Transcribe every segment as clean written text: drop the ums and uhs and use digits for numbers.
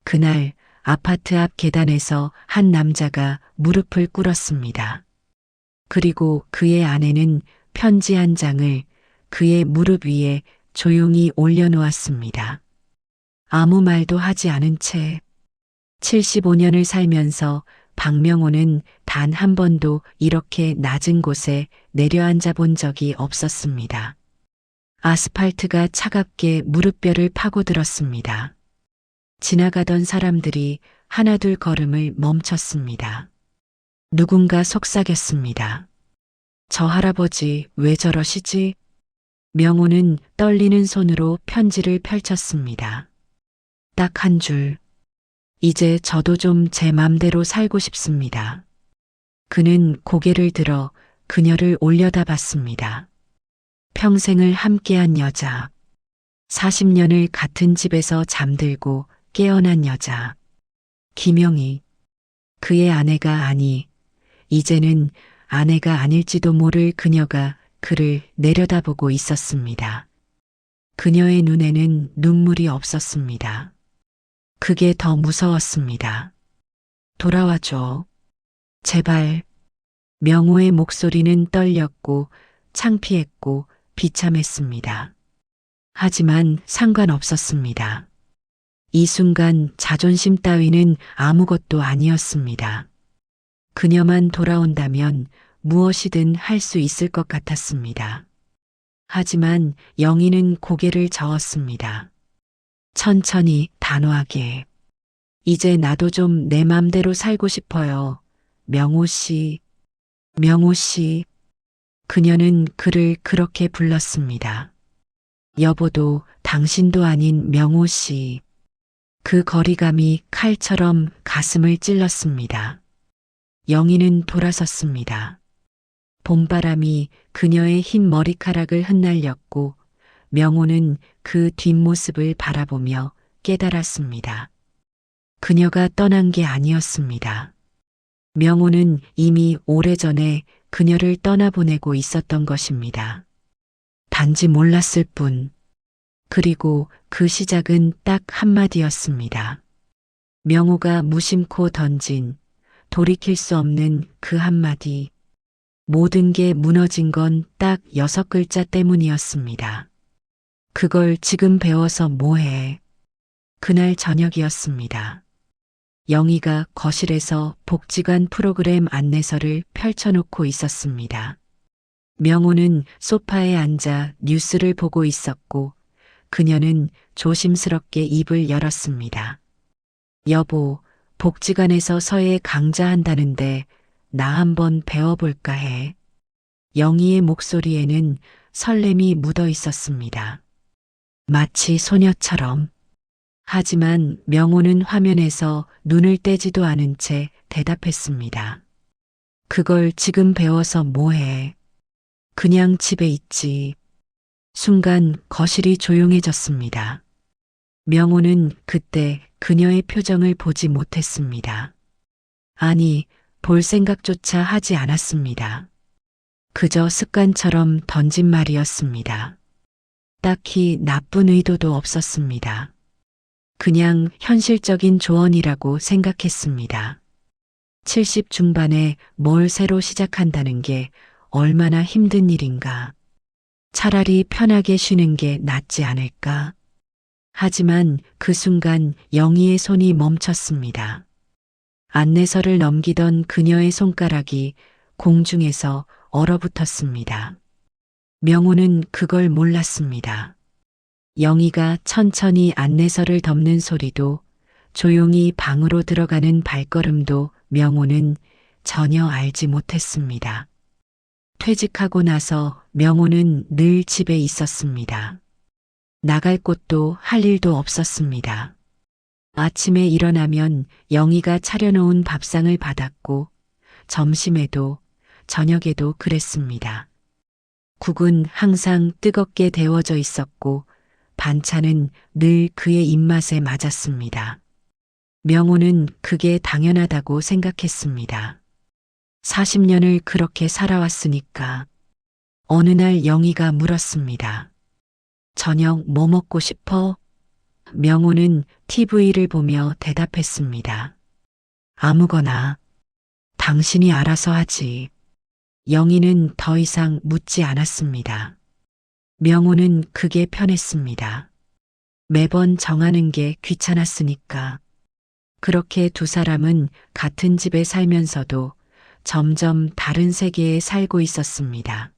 그날 아파트 앞 계단에서 한 남자가 무릎을 꿇었습니다. 그리고 그의 아내는 편지 한 장을 그의 무릎 위에 조용히 올려놓았습니다. 아무 말도 하지 않은 채 75년을 살면서 박명호는 단 한 번도 이렇게 낮은 곳에 내려앉아 본 적이 없었습니다. 아스팔트가 차갑게 무릎뼈를 파고들었습니다. 지나가던 사람들이 하나둘 걸음을 멈췄습니다. 누군가 속삭였습니다. 저 할아버지 왜 저러시지? 명호는 떨리는 손으로 편지를 펼쳤습니다. 딱 한 줄. 이제 저도 좀 제 맘대로 살고 싶습니다. 그는 고개를 들어 그녀를 올려다봤습니다. 평생을 함께한 여자. 40년을 같은 집에서 잠들고 깨어난 여자. 김영희. 그의 아내가 아니, 이제는 아내가 아닐지도 모를 그녀가 그를 내려다보고 있었습니다. 그녀의 눈에는 눈물이 없었습니다. 그게 더 무서웠습니다. 돌아와줘. 제발. 명호의 목소리는 떨렸고 창피했고 비참했습니다. 하지만 상관없었습니다. 이 순간 자존심 따위는 아무것도 아니었습니다. 그녀만 돌아온다면 무엇이든 할 수 있을 것 같았습니다. 하지만 영희는 고개를 저었습니다. 천천히 단호하게. 이제 나도 좀 내 맘대로 살고 싶어요. 명호 씨. 명호 씨. 그녀는 그를 그렇게 불렀습니다. 여보도 당신도 아닌 명호 씨. 그 거리감이 칼처럼 가슴을 찔렀습니다. 영희는 돌아섰습니다. 봄바람이 그녀의 흰 머리카락을 흩날렸고 명호는 그 뒷모습을 바라보며 깨달았습니다. 그녀가 떠난 게 아니었습니다. 명호는 이미 오래전에 그녀를 떠나보내고 있었던 것입니다. 단지 몰랐을 뿐. 그리고 그 시작은 딱 한마디였습니다. 명호가 무심코 던진 돌이킬 수 없는 그 한마디. 모든 게 무너진 건 딱 6글자 때문이었습니다. 그걸 지금 배워서 뭐해. 그날 저녁이었습니다. 영희가 거실에서 복지관 프로그램 안내서를 펼쳐놓고 있었습니다. 명호는 소파에 앉아 뉴스를 보고 있었고 그녀는 조심스럽게 입을 열었습니다. 여보, 복지관에서 서예 강좌한다는데 나 한번 배워볼까 해. 영희의 목소리에는 설렘이 묻어 있었습니다. 마치 소녀처럼. 하지만 명호는 화면에서 눈을 떼지도 않은 채 대답했습니다. 그걸 지금 배워서 뭐해. 그냥 집에 있지. 순간 거실이 조용해졌습니다. 명호는 그때 그녀의 표정을 보지 못했습니다. 아니, 볼 생각조차 하지 않았습니다. 그저 습관처럼 던진 말이었습니다. 딱히 나쁜 의도도 없었습니다. 그냥 현실적인 조언이라고 생각했습니다. 70 중반에 뭘 새로 시작한다는 게 얼마나 힘든 일인가. 차라리 편하게 쉬는 게 낫지 않을까. 하지만 그 순간 영희의 손이 멈췄습니다. 안내서를 넘기던 그녀의 손가락이 공중에서 얼어붙었습니다. 명호는 그걸 몰랐습니다. 영희가 천천히 안내서를 덮는 소리도 조용히 방으로 들어가는 발걸음도 명호는 전혀 알지 못했습니다. 퇴직하고 나서 명호는 늘 집에 있었습니다. 나갈 곳도 할 일도 없었습니다. 아침에 일어나면 영희가 차려놓은 밥상을 받았고 점심에도 저녁에도 그랬습니다. 국은 항상 뜨겁게 데워져 있었고 반찬은 늘 그의 입맛에 맞았습니다. 명호는 그게 당연하다고 생각했습니다. 40년을 그렇게 살아왔으니까. 어느 날 영희가 물었습니다. 저녁 뭐 먹고 싶어? 명호는 TV를 보며 대답했습니다. 아무거나. 당신이 알아서 하지. 영희는 더 이상 묻지 않았습니다. 명호는 그게 편했습니다. 매번 정하는 게 귀찮았으니까. 그렇게 두 사람은 같은 집에 살면서도 점점 다른 세계에 살고 있었습니다.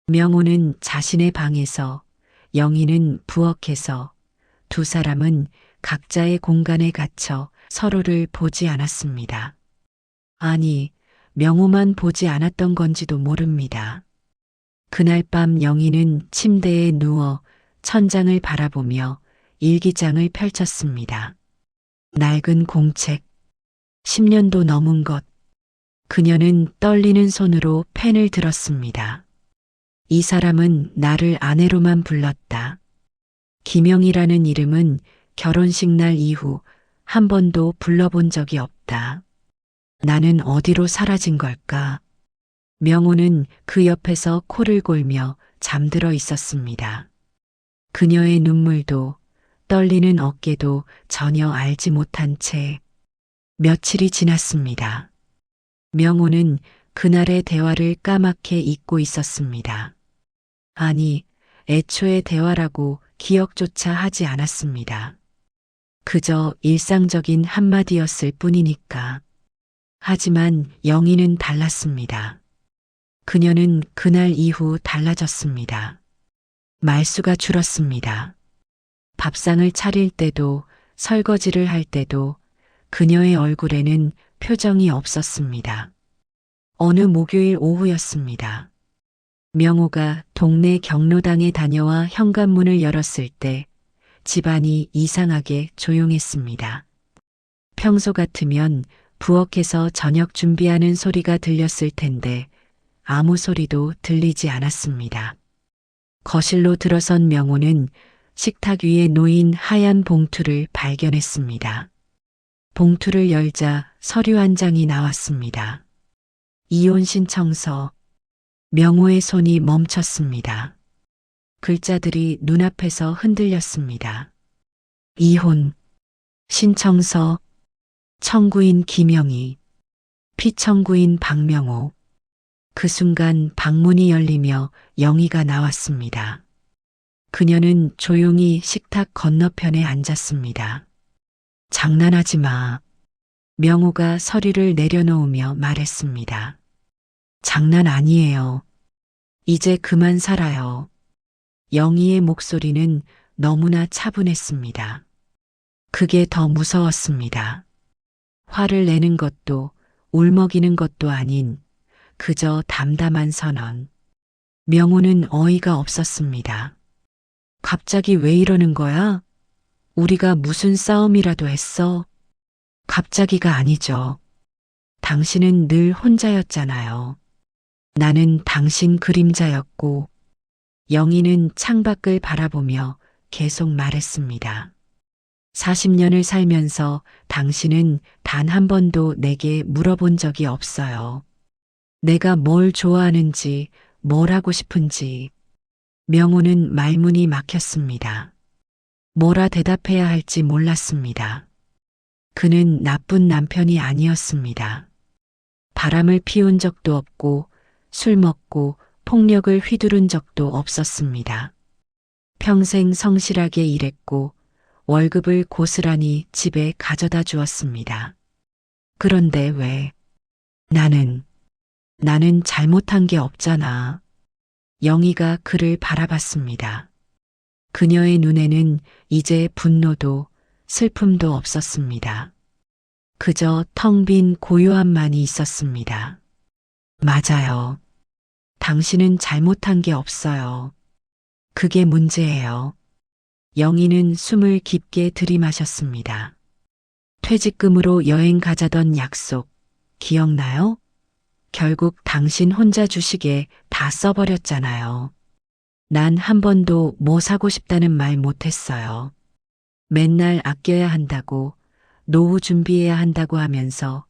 명호는 자신의 방에서, 영희는 부엌에서, 두 사람은 각자의 공간에 갇혀 서로를 보지 않았습니다. 아니, 명호만 보지 않았던 건지도 모릅니다. 그날 밤 영희는 침대에 누워 천장을 바라보며 일기장을 펼쳤습니다. 낡은 공책, 10년도 넘은 것. 그녀는 떨리는 손으로 펜을 들었습니다. 이 사람은 나를 아내로만 불렀다. 김영이라는 이름은 결혼식 날 이후 한 번도 불러본 적이 없다. 나는 어디로 사라진 걸까? 명호는 그 옆에서 코를 골며 잠들어 있었습니다. 그녀의 눈물도 떨리는 어깨도 전혀 알지 못한 채 며칠이 지났습니다. 명호는 그날의 대화를 까맣게 잊고 있었습니다. 아니, 애초에 대화라고 기억조차 하지 않았습니다. 그저 일상적인 한마디였을 뿐이니까. 하지만 영희는 달랐습니다. 그녀는 그날 이후 달라졌습니다. 말수가 줄었습니다. 밥상을 차릴 때도 설거지를 할 때도 그녀의 얼굴에는 표정이 없었습니다. 어느 목요일 오후였습니다. 명호가 동네 경로당에 다녀와 현관문을 열었을 때 집안이 이상하게 조용했습니다. 평소 같으면 부엌에서 저녁 준비하는 소리가 들렸을 텐데 아무 소리도 들리지 않았습니다. 거실로 들어선 명호는 식탁 위에 놓인 하얀 봉투를 발견했습니다. 봉투를 열자 서류 한 장이 나왔습니다. 이혼 신청서. 명호의 손이 멈췄습니다. 글자들이 눈앞에서 흔들렸습니다. 이혼, 신청서, 청구인 김영희, 피청구인 박명호. 그 순간 방문이 열리며 영희가 나왔습니다. 그녀는 조용히 식탁 건너편에 앉았습니다. 장난하지 마. 명호가 서류를 내려놓으며 말했습니다. 장난 아니에요. 이제 그만 살아요. 영희의 목소리는 너무나 차분했습니다. 그게 더 무서웠습니다. 화를 내는 것도 울먹이는 것도 아닌 그저 담담한 선언. 명호는 어이가 없었습니다. 갑자기 왜 이러는 거야? 우리가 무슨 싸움이라도 했어? 갑자기가 아니죠. 당신은 늘 혼자였잖아요. 나는 당신 그림자였고, 영희는 창밖을 바라보며 계속 말했습니다. 40년을 살면서 당신은 단 한 번도 내게 물어본 적이 없어요. 내가 뭘 좋아하는지, 뭘 하고 싶은지. 명호는 말문이 막혔습니다. 뭐라 대답해야 할지 몰랐습니다. 그는 나쁜 남편이 아니었습니다. 바람을 피운 적도 없고 술 먹고 폭력을 휘두른 적도 없었습니다. 평생 성실하게 일했고 월급을 고스란히 집에 가져다 주었습니다. 그런데 왜? 나는 잘못한 게 없잖아. 영희가 그를 바라봤습니다. 그녀의 눈에는 이제 분노도 슬픔도 없었습니다. 그저 텅 빈 고요함만이 있었습니다. 맞아요. 당신은 잘못한 게 없어요. 그게 문제예요. 영희는 숨을 깊게 들이마셨습니다. 퇴직금으로 여행 가자던 약속, 기억나요? 결국 당신 혼자 주식에 다 써버렸잖아요. 난 한 번도 뭐 사고 싶다는 말 못했어요. 맨날 아껴야 한다고, 노후 준비해야 한다고 하면서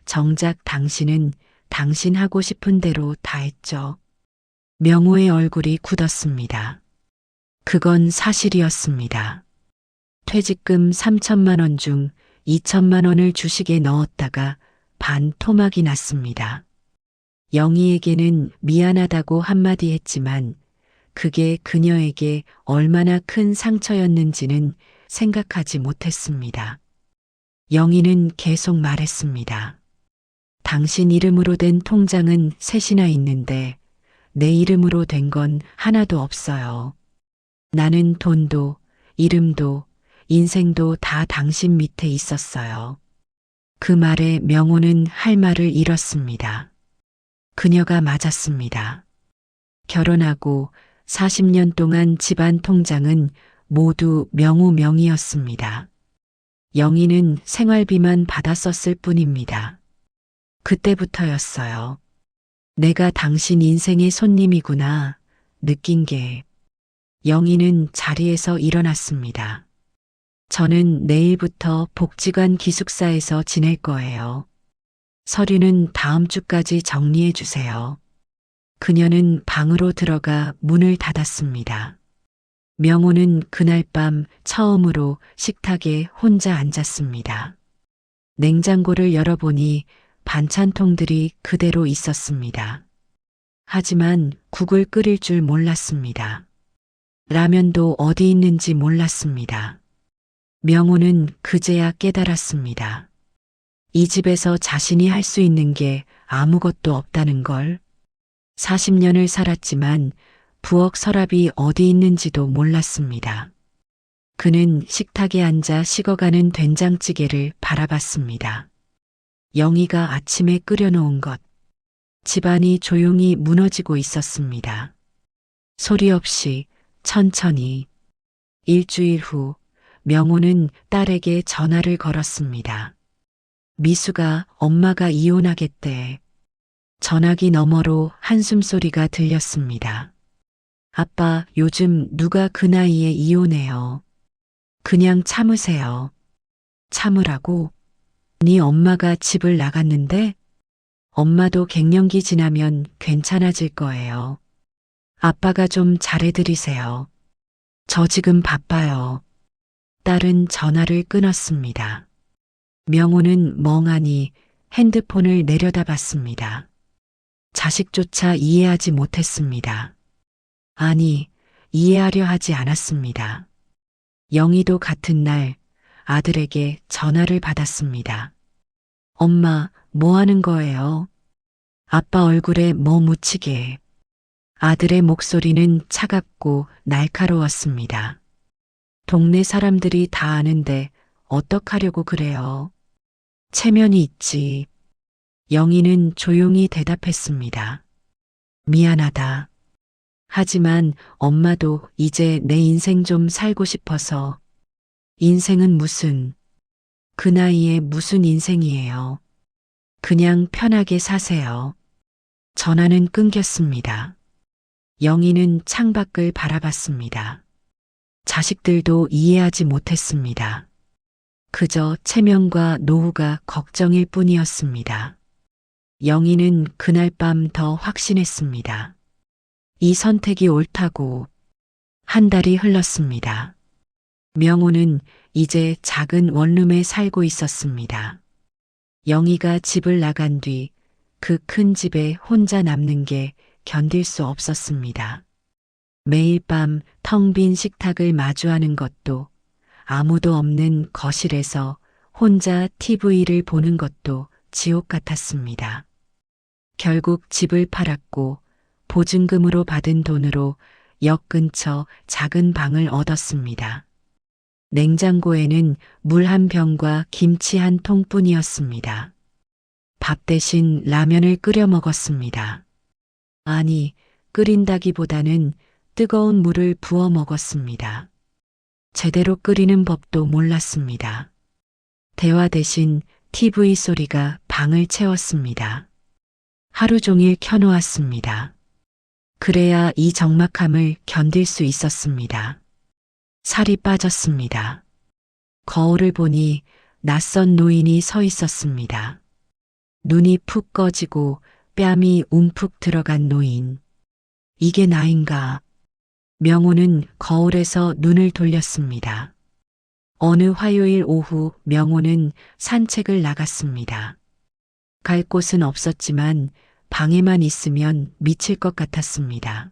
정작 당신은 당신 하고 싶은 대로 다 했죠. 명호의 얼굴이 굳었습니다. 그건 사실이었습니다. 퇴직금 3천만 원 중 2천만 원을 주식에 넣었다가 반 토막이 났습니다. 영희에게는 미안하다고 한마디 했지만 그게 그녀에게 얼마나 큰 상처였는지는 생각하지 못했습니다. 영희는 계속 말했습니다. 당신 이름으로 된 통장은 셋이나 있는데 내 이름으로 된 건 하나도 없어요. 나는 돈도 이름도 인생도 다 당신 밑에 있었어요. 그 말에 명호는 할 말을 잃었습니다. 그녀가 맞았습니다. 결혼하고 40년 동안 집안 통장은 모두 명호 명의였습니다. 영희는 생활비만 받았었을 뿐입니다. 그때부터였어요. 내가 당신 인생의 손님이구나 느낀 게. 영희는 자리에서 일어났습니다. 저는 내일부터 복지관 기숙사에서 지낼 거예요. 서류는 다음 주까지 정리해 주세요. 그녀는 방으로 들어가 문을 닫았습니다. 명호는 그날 밤 처음으로 식탁에 혼자 앉았습니다. 냉장고를 열어보니 반찬통들이 그대로 있었습니다. 하지만 국을 끓일 줄 몰랐습니다. 라면도 어디 있는지 몰랐습니다. 명호는 그제야 깨달았습니다. 이 집에서 자신이 할 수 있는 게 아무것도 없다는 걸. 40년을 살았지만 부엌 서랍이 어디 있는지도 몰랐습니다. 그는 식탁에 앉아 식어가는 된장찌개를 바라봤습니다. 영희가 아침에 끓여놓은 것. 집안이 조용히 무너지고 있었습니다. 소리 없이 천천히. 일주일 후 명호는 딸에게 전화를 걸었습니다. 미수가 엄마가 이혼하겠대. 전화기 너머로 한숨소리가 들렸습니다. 아빠, 요즘 누가 그 나이에 이혼해요. 그냥 참으세요. 참으라고? 네 엄마가 집을 나갔는데? 엄마도 갱년기 지나면 괜찮아질 거예요. 아빠가 좀 잘해드리세요. 저 지금 바빠요. 딸은 전화를 끊었습니다. 명호는 멍하니 핸드폰을 내려다봤습니다. 자식조차 이해하지 못했습니다. 아니, 이해하려 하지 않았습니다. 영희도 같은 날 아들에게 전화를 받았습니다. 엄마, 뭐 하는 거예요? 아빠 얼굴에 뭐 묻히게. 아들의 목소리는 차갑고 날카로웠습니다. 동네 사람들이 다 아는데 어떡하려고 그래요? 체면이 있지. 영희는 조용히 대답했습니다. 미안하다. 하지만 엄마도 이제 내 인생 좀 살고 싶어서. 인생은 무슨, 그 나이에 무슨 인생이에요. 그냥 편하게 사세요. 전화는 끊겼습니다. 영희는 창밖을 바라봤습니다. 자식들도 이해하지 못했습니다. 그저 체면과 노후가 걱정일 뿐이었습니다. 영희는 그날 밤 더 확신했습니다. 이 선택이 옳다고. 한 달이 흘렀습니다. 명호는 이제 작은 원룸에 살고 있었습니다. 영희가 집을 나간 뒤 그 큰 집에 혼자 남는 게 견딜 수 없었습니다. 매일 밤 텅 빈 식탁을 마주하는 것도, 아무도 없는 거실에서 혼자 TV를 보는 것도 지옥 같았습니다. 결국 집을 팔았고 보증금으로 받은 돈으로 역 근처 작은 방을 얻었습니다. 냉장고에는 물 한 병과 김치 한 통뿐이었습니다. 밥 대신 라면을 끓여 먹었습니다. 아니, 끓인다기보다는 뜨거운 물을 부어 먹었습니다. 제대로 끓이는 법도 몰랐습니다. 대화 대신 TV 소리가 방을 채웠습니다. 하루 종일 켜놓았습니다. 그래야 이 적막함을 견딜 수 있었습니다. 살이 빠졌습니다. 거울을 보니 낯선 노인이 서 있었습니다. 눈이 푹 꺼지고 뺨이 움푹 들어간 노인. 이게 나인가? 명호는 거울에서 눈을 돌렸습니다. 어느 화요일 오후 명호는 산책을 나갔습니다. 갈 곳은 없었지만 방에만 있으면 미칠 것 같았습니다.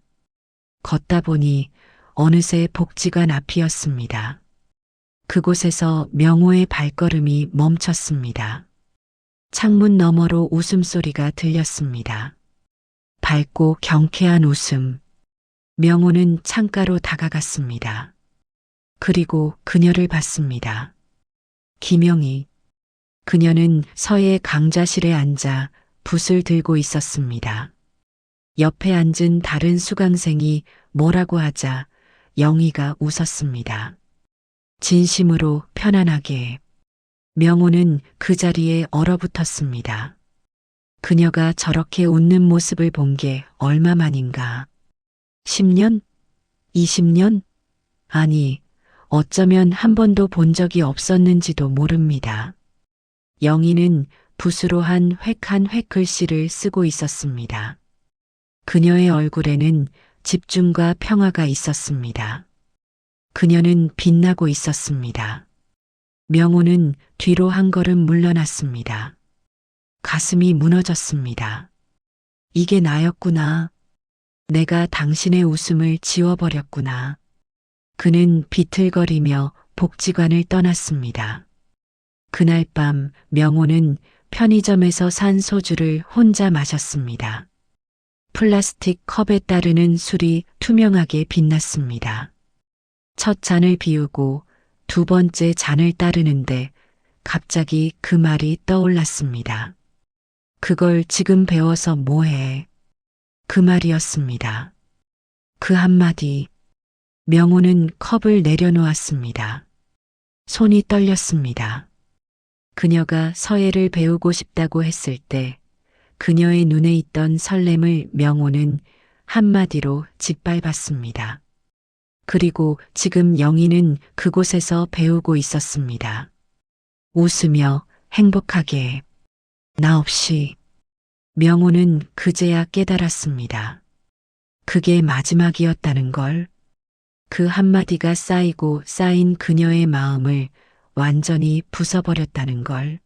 걷다 보니 어느새 복지관 앞이었습니다. 그곳에서 명호의 발걸음이 멈췄습니다. 창문 너머로 웃음소리가 들렸습니다. 밝고 경쾌한 웃음. 명호는 창가로 다가갔습니다. 그리고 그녀를 봤습니다. 김영희. 그녀는 서예 강좌실에 앉아 붓을 들고 있었습니다. 옆에 앉은 다른 수강생이 뭐라고 하자 영희가 웃었습니다. 진심으로 편안하게. 명호는 그 자리에 얼어붙었습니다. 그녀가 저렇게 웃는 모습을 본 게 얼마만인가. 10년? 20년? 아니, 어쩌면 한 번도 본 적이 없었는지도 모릅니다. 영희는 붓으로 한 획 글씨를 쓰고 있었습니다. 그녀의 얼굴에는 집중과 평화가 있었습니다. 그녀는 빛나고 있었습니다. 명호는 뒤로 한 걸음 물러났습니다. 가슴이 무너졌습니다. 이게 나였구나. 내가 당신의 웃음을 지워버렸구나. 그는 비틀거리며 복지관을 떠났습니다. 그날 밤 명호는 편의점에서 산 소주를 혼자 마셨습니다. 플라스틱 컵에 따르는 술이 투명하게 빛났습니다. 첫 잔을 비우고 두 번째 잔을 따르는데 갑자기 그 말이 떠올랐습니다. 그걸 지금 배워서 뭐해? 그 말이었습니다. 그 한마디. 명호는 컵을 내려놓았습니다. 손이 떨렸습니다. 그녀가 서예를 배우고 싶다고 했을 때 그녀의 눈에 있던 설렘을 명호는 한마디로 짓밟았습니다. 그리고 지금 영희는 그곳에서 배우고 있었습니다. 웃으며 행복하게. 나 없이. 명호는 그제야 깨달았습니다. 그게 마지막이었다는 걸. 그 한마디가 쌓이고 쌓인 그녀의 마음을 완전히 부숴버렸다는 걸.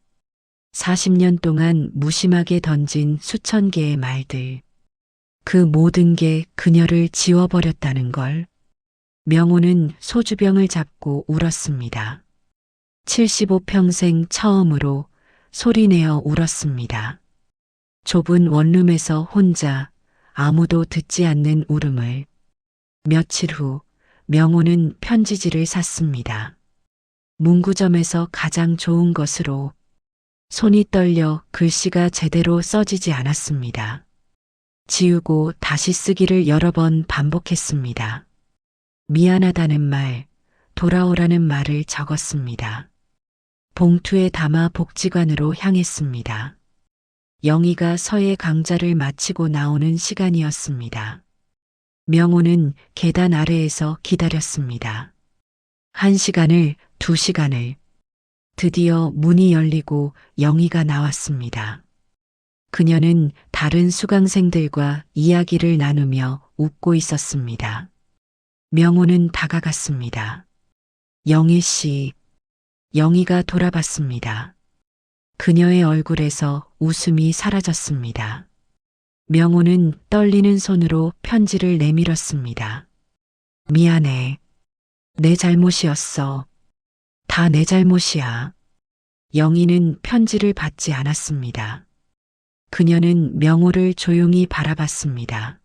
40년 동안 무심하게 던진 수천 개의 말들. 그 모든 게 그녀를 지워버렸다는 걸. 명호는 소주병을 잡고 울었습니다. 75평생 처음으로 소리내어 울었습니다. 좁은 원룸에서 혼자 아무도 듣지 않는 울음을. 며칠 후 명호는 편지지를 샀습니다. 문구점에서 가장 좋은 것으로. 손이 떨려 글씨가 제대로 써지지 않았습니다. 지우고 다시 쓰기를 여러 번 반복했습니다. 미안하다는 말, 돌아오라는 말을 적었습니다. 봉투에 담아 복지관으로 향했습니다. 영희가 서예 강좌를 마치고 나오는 시간이었습니다. 명호는 계단 아래에서 기다렸습니다. 1시간을, 2시간을. 드디어 문이 열리고 영희가 나왔습니다. 그녀는 다른 수강생들과 이야기를 나누며 웃고 있었습니다. 명호는 다가갔습니다. 영희 씨. 영희가 돌아봤습니다. 그녀의 얼굴에서 웃음이 사라졌습니다. 명호는 떨리는 손으로 편지를 내밀었습니다. 미안해. 내 잘못이었어. 다 내 잘못이야. 영희는 편지를 받지 않았습니다. 그녀는 명호를 조용히 바라봤습니다.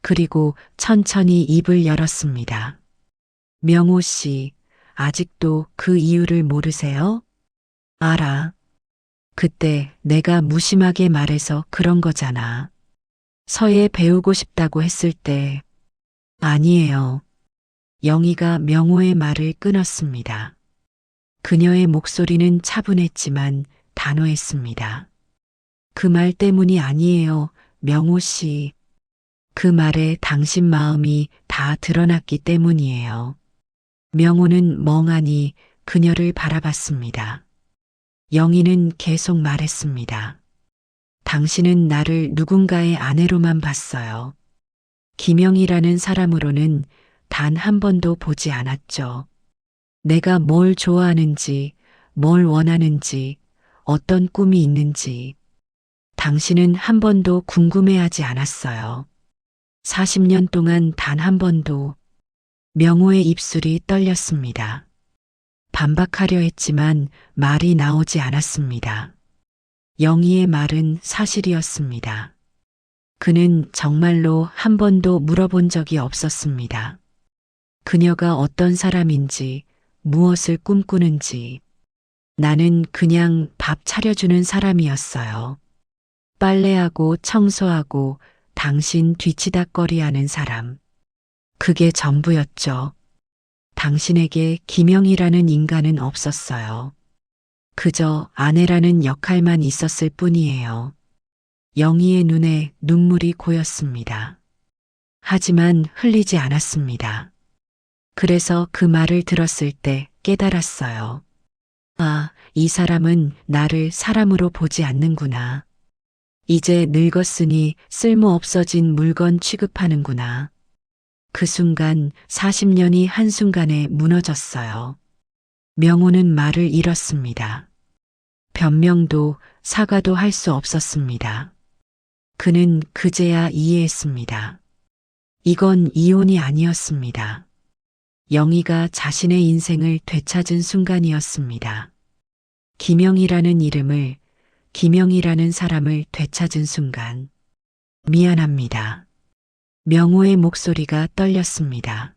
그리고 천천히 입을 열었습니다. 명호 씨, 아직도 그 이유를 모르세요? 알아. 그때 내가 무심하게 말해서 그런 거잖아. 서예 배우고 싶다고 했을 때. 아니에요. 영희가 명호의 말을 끊었습니다. 그녀의 목소리는 차분했지만 단호했습니다. 그 말 때문이 아니에요, 명호 씨. 그 말에 당신 마음이 다 드러났기 때문이에요. 명호는 멍하니 그녀를 바라봤습니다. 영희는 계속 말했습니다. 당신은 나를 누군가의 아내로만 봤어요. 김영희라는 사람으로는 단 한 번도 보지 않았죠. 내가 뭘 좋아하는지, 뭘 원하는지, 어떤 꿈이 있는지 당신은 한 번도 궁금해하지 않았어요. 40년 동안 단 한 번도. 명호의 입술이 떨렸습니다. 반박하려 했지만 말이 나오지 않았습니다. 영희의 말은 사실이었습니다. 그는 정말로 한 번도 물어본 적이 없었습니다. 그녀가 어떤 사람인지, 무엇을 꿈꾸는지. 나는 그냥 밥 차려주는 사람이었어요. 빨래하고 청소하고 당신 뒤치다꺼리 하는 사람. 그게 전부였죠. 당신에게 김영이라는 인간은 없었어요. 그저 아내라는 역할만 있었을 뿐이에요. 영희의 눈에 눈물이 고였습니다. 하지만 흘리지 않았습니다. 그래서 그 말을 들었을 때 깨달았어요. 아, 이 사람은 나를 사람으로 보지 않는구나. 이제 늙었으니 쓸모없어진 물건 취급하는구나. 그 순간 40년이 한순간에 무너졌어요. 명호는 말을 잃었습니다. 변명도 사과도 할 수 없었습니다. 그는 그제야 이해했습니다. 이건 이혼이 아니었습니다. 영희가 자신의 인생을 되찾은 순간이었습니다. 김영이라는 이름을, 김영이라는 사람을 되찾은 순간. 미안합니다. 명호의 목소리가 떨렸습니다.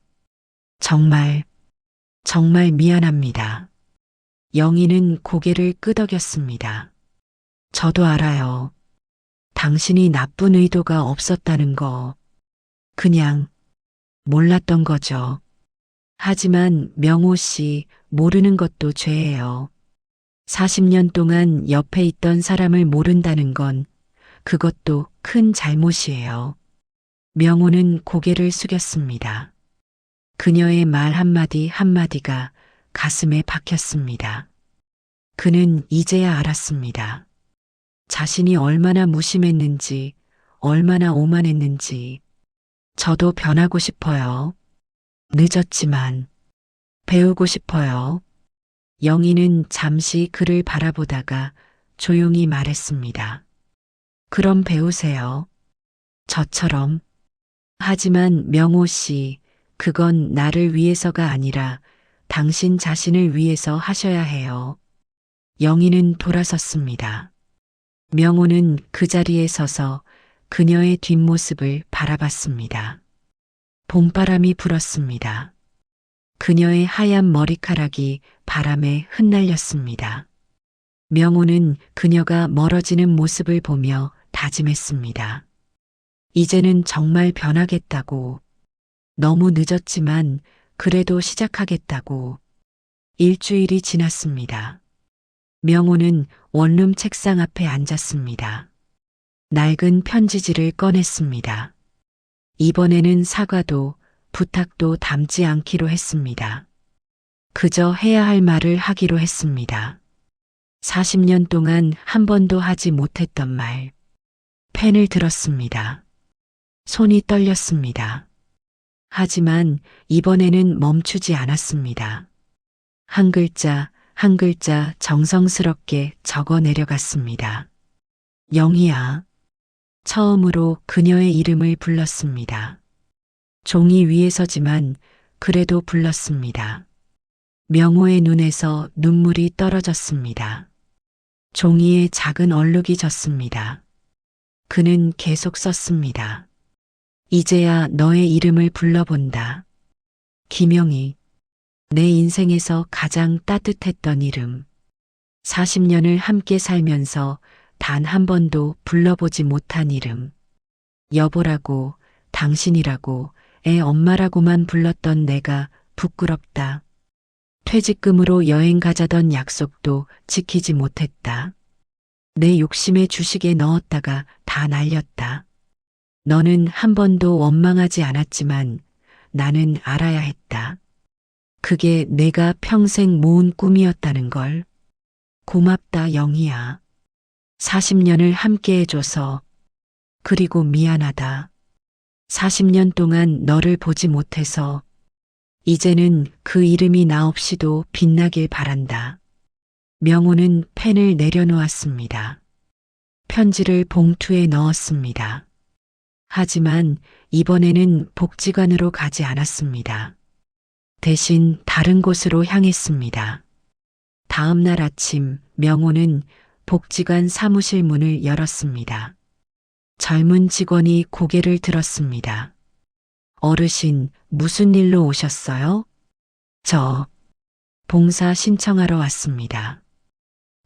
정말 미안합니다. 영희는 고개를 끄덕였습니다. 저도 알아요. 당신이 나쁜 의도가 없었다는 거. 그냥 몰랐던 거죠. 하지만 명호 씨, 모르는 것도 죄예요. 40년 동안 옆에 있던 사람을 모른다는 건 그것도 큰 잘못이에요. 명호는 고개를 숙였습니다. 그녀의 말 한마디 한마디가 가슴에 박혔습니다. 그는 이제야 알았습니다. 자신이 얼마나 무심했는지, 얼마나 오만했는지. 저도 변하고 싶어요. 늦었지만 배우고 싶어요. 영희는 잠시 그를 바라보다가 조용히 말했습니다. 그럼 배우세요. 저처럼. 하지만 명호 씨, 그건 나를 위해서가 아니라 당신 자신을 위해서 하셔야 해요. 영희는 돌아섰습니다. 명호는 그 자리에 서서 그녀의 뒷모습을 바라봤습니다. 봄바람이 불었습니다. 그녀의 하얀 머리카락이 바람에 흩날렸습니다. 명호는 그녀가 멀어지는 모습을 보며 다짐했습니다. 이제는 정말 변하겠다고. 너무 늦었지만 그래도 시작하겠다고. 일주일이 지났습니다. 명호는 원룸 책상 앞에 앉았습니다. 낡은 편지지를 꺼냈습니다. 이번에는 사과도 부탁도 담지 않기로 했습니다. 그저 해야 할 말을 하기로 했습니다. 40년 동안 한 번도 하지 못했던 말. 펜을 들었습니다. 손이 떨렸습니다. 하지만 이번에는 멈추지 않았습니다. 한 글자 한 글자 정성스럽게 적어 내려갔습니다. 영희야. 처음으로 그녀의 이름을 불렀습니다. 종이 위에서지만 그래도 불렀습니다. 명호의 눈에서 눈물이 떨어졌습니다. 종이에 작은 얼룩이 졌습니다. 그는 계속 썼습니다. 이제야 너의 이름을 불러본다. 김영희. 내 인생에서 가장 따뜻했던 이름. 40년을 함께 살면서 단 한 번도 불러보지 못한 이름. 여보라고, 당신이라고, 애 엄마라고만 불렀던 내가 부끄럽다. 퇴직금으로 여행 가자던 약속도 지키지 못했다. 내 욕심의 주식에 넣었다가 다 날렸다. 너는 한 번도 원망하지 않았지만 나는 알아야 했다. 그게 내가 평생 모은 꿈이었다는 걸. 고맙다, 영희야. 40년을 함께 해줘서. 그리고 미안하다. 40년 동안 너를 보지 못해서. 이제는 그 이름이 나 없이도 빛나길 바란다. 명호는 펜을 내려놓았습니다. 편지를 봉투에 넣었습니다. 하지만 이번에는 복지관으로 가지 않았습니다. 대신 다른 곳으로 향했습니다. 다음 날 아침 명호는 복지관 사무실 문을 열었습니다. 젊은 직원이 고개를 들었습니다. 어르신, 무슨 일로 오셨어요? 저 봉사 신청하러 왔습니다.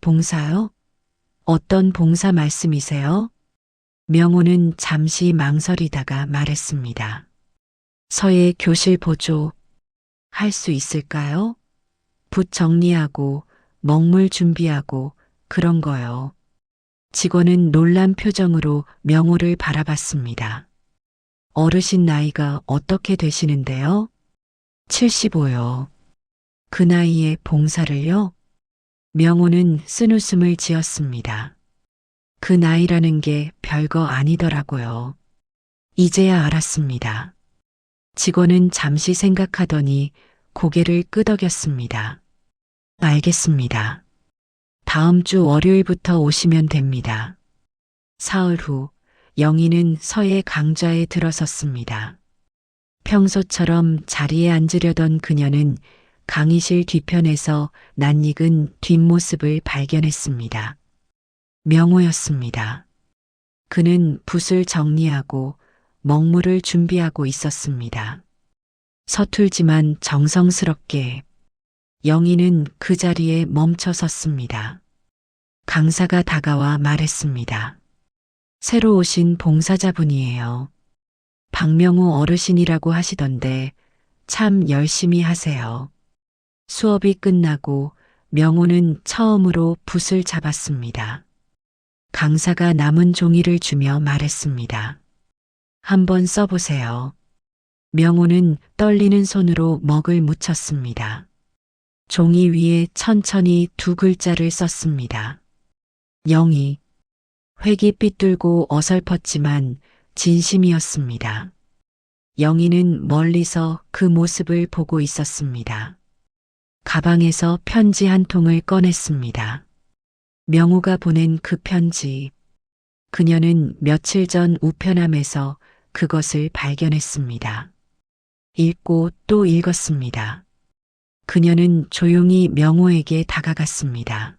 봉사요? 어떤 봉사 말씀이세요? 명호는 잠시 망설이다가 말했습니다. 서예 교실 보조 할 수 있을까요? 붓 정리하고 먹물 준비하고 그런 거요. 직원은 놀란 표정으로 명호를 바라봤습니다. 어르신 나이가 어떻게 되시는데요? 75요. 그 나이에 봉사를요? 명호는 쓴웃음을 지었습니다. 그 나이라는 게 별거 아니더라고요. 이제야 알았습니다. 직원은 잠시 생각하더니 고개를 끄덕였습니다. 알겠습니다. 다음 주 월요일부터 오시면 됩니다. 사흘 후 영희는 서예 강좌에 들어섰습니다. 평소처럼 자리에 앉으려던 그녀는 강의실 뒤편에서 낯익은 뒷모습을 발견했습니다. 명호였습니다. 그는 붓을 정리하고 먹물을 준비하고 있었습니다. 서툴지만 정성스럽게 영희는 그 자리에 멈춰 섰습니다. 강사가 다가와 말했습니다. 새로 오신 봉사자분이에요. 박명호 어르신이라고 하시던데 참 열심히 하세요. 수업이 끝나고 명호는 처음으로 붓을 잡았습니다. 강사가 남은 종이를 주며 말했습니다. 한번 써보세요. 명호는 떨리는 손으로 먹을 묻혔습니다. 종이 위에 천천히 두 글자를 썼습니다. 영희. 획이 삐뚤고 어설펐지만 진심이었습니다. 영희는 멀리서 그 모습을 보고 있었습니다. 가방에서 편지 한 통을 꺼냈습니다. 명호가 보낸 그 편지. 그녀는 며칠 전 우편함에서 그것을 발견했습니다. 읽고 또 읽었습니다. 그녀는 조용히 명호에게 다가갔습니다.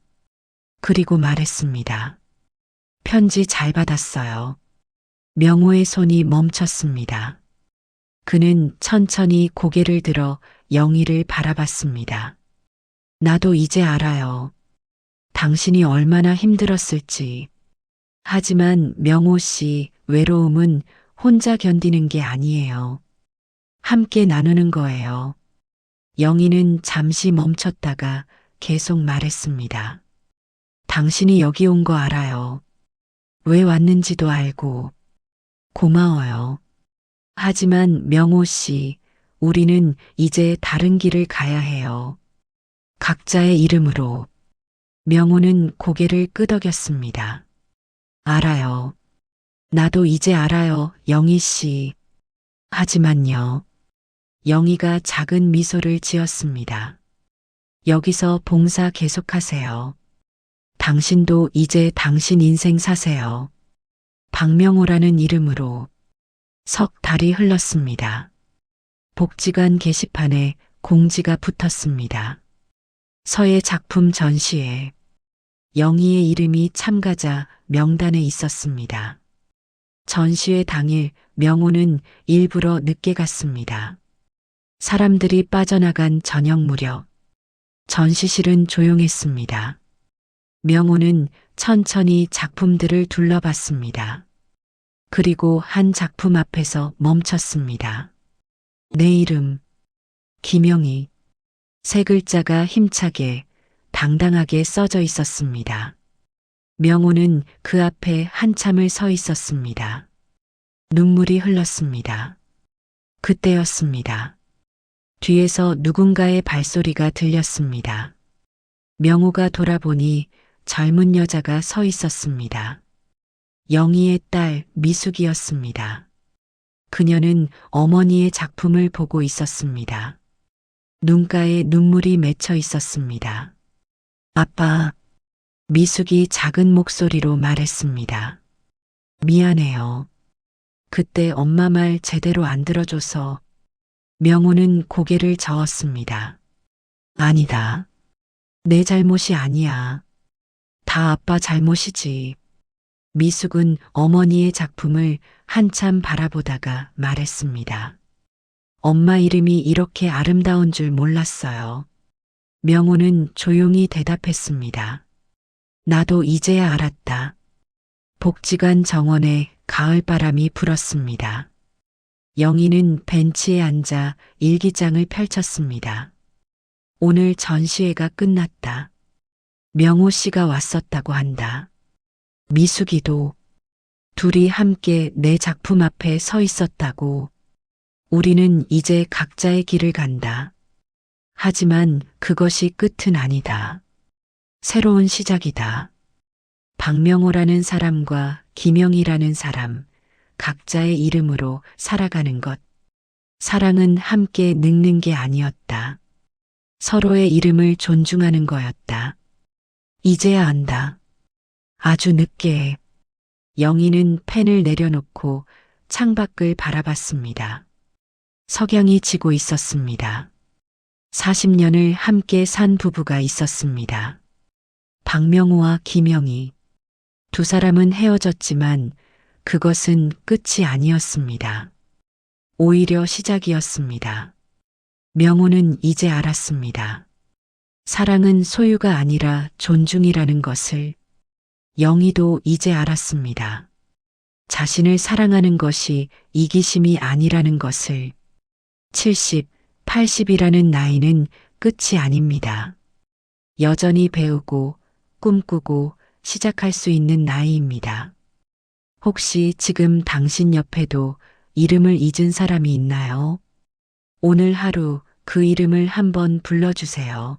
그리고 말했습니다. 편지 잘 받았어요. 명호의 손이 멈췄습니다. 그는 천천히 고개를 들어 영희를 바라봤습니다. 나도 이제 알아요. 당신이 얼마나 힘들었을지. 하지만 명호 씨, 외로움은 혼자 견디는 게 아니에요. 함께 나누는 거예요. 영희는 잠시 멈췄다가 계속 말했습니다. 당신이 여기 온 거 알아요. 왜 왔는지도 알고. 고마워요. 하지만 명호 씨, 우리는 이제 다른 길을 가야 해요. 각자의 이름으로. 명호는 고개를 끄덕였습니다. 알아요. 나도 이제 알아요, 영희 씨. 하지만요. 영희가 작은 미소를 지었습니다. 여기서 봉사 계속하세요. 당신도 이제 당신 인생 사세요. 박명호라는 이름으로. 석 달이 흘렀습니다. 복지관 게시판에 공지가 붙었습니다. 서예 작품 전시회. 영희의 이름이 참가자 명단에 있었습니다. 전시회 당일 명호는 일부러 늦게 갔습니다. 사람들이 빠져나간 저녁 무렵 전시실은 조용했습니다. 명호는 천천히 작품들을 둘러봤습니다. 그리고 한 작품 앞에서 멈췄습니다. 내 이름, 김영희. 세 글자가 힘차게, 당당하게 써져 있었습니다. 명호는 그 앞에 한참을 서 있었습니다. 눈물이 흘렀습니다. 그때였습니다. 뒤에서 누군가의 발소리가 들렸습니다. 명호가 돌아보니 젊은 여자가 서 있었습니다. 영희의 딸 미숙이었습니다. 그녀는 어머니의 작품을 보고 있었습니다. 눈가에 눈물이 맺혀 있었습니다. 아빠, 미숙이 작은 목소리로 말했습니다. 미안해요. 그때 엄마 말 제대로 안 들어줘서. 명호는 고개를 저었습니다. 아니다. 내 잘못이 아니야. 다 아빠 잘못이지. 미숙은 어머니의 작품을 한참 바라보다가 말했습니다. 엄마 이름이 이렇게 아름다운 줄 몰랐어요. 명호는 조용히 대답했습니다. 나도 이제야 알았다. 복지관 정원에 가을바람이 불었습니다. 영희는 벤치에 앉아 일기장을 펼쳤습니다. 오늘 전시회가 끝났다. 명호 씨가 왔었다고 한다. 미숙이도. 둘이 함께 내 작품 앞에 서 있었다고. 우리는 이제 각자의 길을 간다. 하지만 그것이 끝은 아니다. 새로운 시작이다. 박명호라는 사람과 김영희라는 사람, 각자의 이름으로 살아가는 것. 사랑은 함께 늙는 게 아니었다. 서로의 이름을 존중하는 거였다. 이제야 안다. 아주 늦게. 영희는 펜을 내려놓고 창밖을 바라봤습니다. 석양이 지고 있었습니다. 40년을 함께 산 부부가 있었습니다. 박명호와 김영희. 두 사람은 헤어졌지만 그것은 끝이 아니었습니다. 오히려 시작이었습니다. 명호는 이제 알았습니다. 사랑은 소유가 아니라 존중이라는 것을. 영희도 이제 알았습니다. 자신을 사랑하는 것이 이기심이 아니라는 것을. 70, 80이라는 나이는 끝이 아닙니다. 여전히 배우고 꿈꾸고 시작할 수 있는 나이입니다. 혹시 지금 당신 옆에도 이름을 잊은 사람이 있나요? 오늘 하루 그 이름을 한번 불러주세요.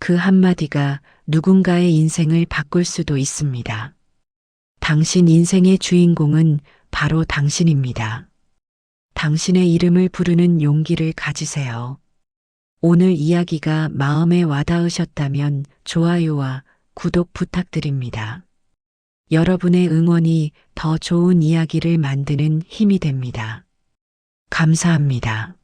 그 한마디가 누군가의 인생을 바꿀 수도 있습니다. 당신 인생의 주인공은 바로 당신입니다. 당신의 이름을 부르는 용기를 가지세요. 오늘 이야기가 마음에 와닿으셨다면 좋아요와 구독 부탁드립니다. 여러분의 응원이 더 좋은 이야기를 만드는 힘이 됩니다. 감사합니다.